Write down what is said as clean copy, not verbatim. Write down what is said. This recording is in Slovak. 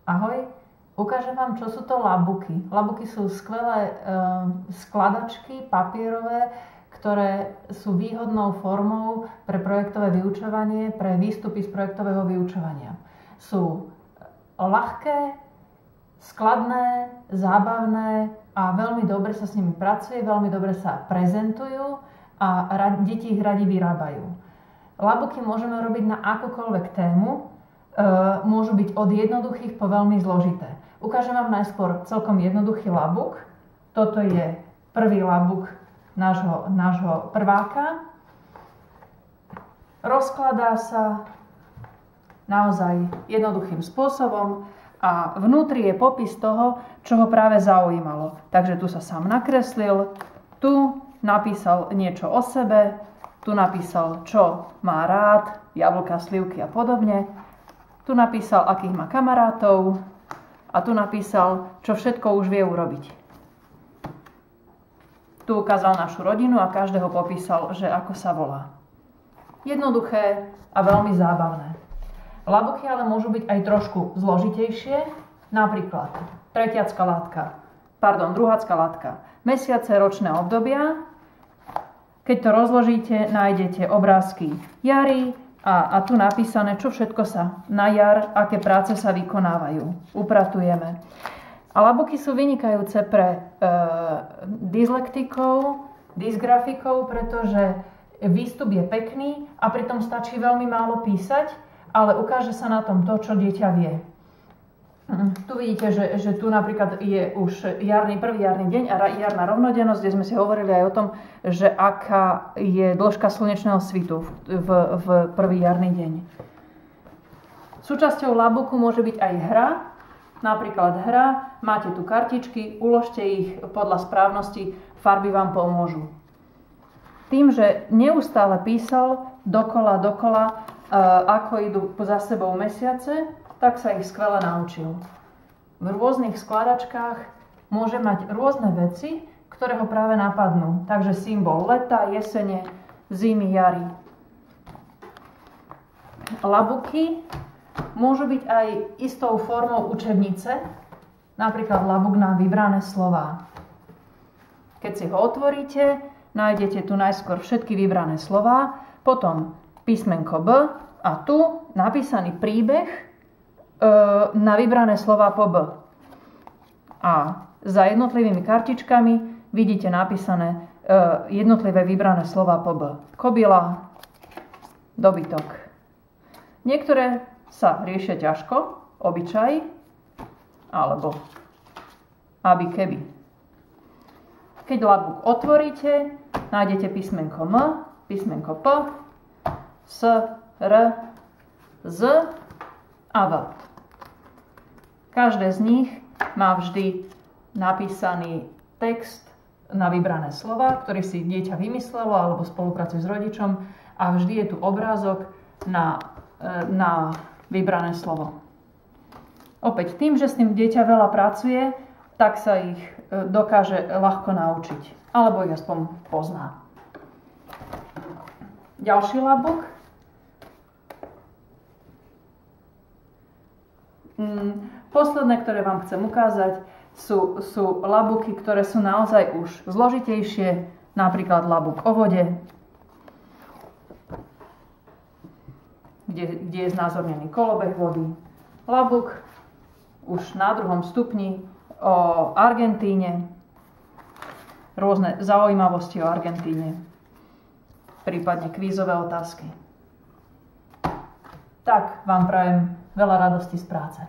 Ahoj, ukážem vám, čo sú to labuky. Labuky sú skvelé skladačky papierové, ktoré sú výhodnou formou pre projektové vyučovanie, pre výstupy z projektového vyučovania. Sú ľahké, skladné, zábavné a veľmi dobre sa s nimi pracuje, veľmi dobre sa prezentujú a deti ich radi vyrábajú. Labuky môžeme robiť na akúkoľvek tému, môžu byť od jednoduchých po veľmi zložité. Ukážem vám najskôr celkom jednoduchý labuk. Toto je prvý labuk nášho prváka. Rozkladá sa naozaj jednoduchým spôsobom a vnútri je popis toho, čo ho práve zaujímalo. Takže tu sa sám nakreslil, tu napísal niečo o sebe, tu napísal, čo má rád, jablka, slivky a podobne. Tu napísal, akých má kamarátov a tu napísal, čo všetko už vie urobiť. Tu ukázal našu rodinu a každého popísal, že ako sa volá. Jednoduché a veľmi zábavné. Labuky ale môžu byť aj trošku zložitejšie, napríklad druhácka látka. Mesiace, ročné obdobia. Keď to rozložíte, nájdete obrázky jary a tu napísané, čo všetko sa na jar, aké práce sa vykonávajú. Upratujeme. A labuky sú vynikajúce pre dyslektikov, dysgrafikov, pretože výstup je pekný a pritom stačí veľmi málo písať, ale ukáže sa na tom to, čo dieťa vie. Tu vidíte, že tu napríklad je už prvý jarný deň a jarná rovnodennosť, kde sme si hovorili aj o tom, že aká je dĺžka slnečného svitu v prvý jarný deň. Súčasťou labuku môže byť aj hra. Napríklad hra, máte tu kartičky, uložte ich podľa správnosti, farby vám pomôžu. Tým, že neustále písal dokola, ako idú za sebou mesiace, tak sa ich skvele naučil. V rôznych skladačkách môže mať rôzne veci, ktoré ho práve napadnú. Takže symbol leta, jesene, zimy, jary. Labuky môžu byť aj istou formou učebnice, napríklad labuk na vybrané slová. Keď si ho otvoríte, nájdete tu najskôr všetky vybrané slová, potom písmenko B a tu napísaný príbeh na vybrané slová po B. A za jednotlivými kartičkami vidíte napísané jednotlivé vybrané slová po B. Kobila, dobytok. Niektoré sa riešia ťažko, obyčaj, alebo aby keby. Keď labuk otvoríte, nájdete písmenko M, písmenko P, S, R, Z a V. Každé z nich má vždy napísaný text na vybrané slova, ktorý si dieťa vymyslelo alebo spolupracuje s rodičom a vždy je tu obrázok na vybrané slovo. Opäť tým, že s tým dieťa veľa pracuje, tak sa ich dokáže ľahko naučiť. Alebo ich aspoň pozná. Ďalší labuk. Posledné, ktoré vám chcem ukázať, sú labuky, ktoré sú naozaj už zložitejšie, napríklad labuk o vode, kde je znázornený kolobeh vody. Labuk už na 2. stupni o Argentíne, rôzne zaujímavosti o Argentíne, prípadne kvízové otázky. Tak vám prajem veľa radosti z práce.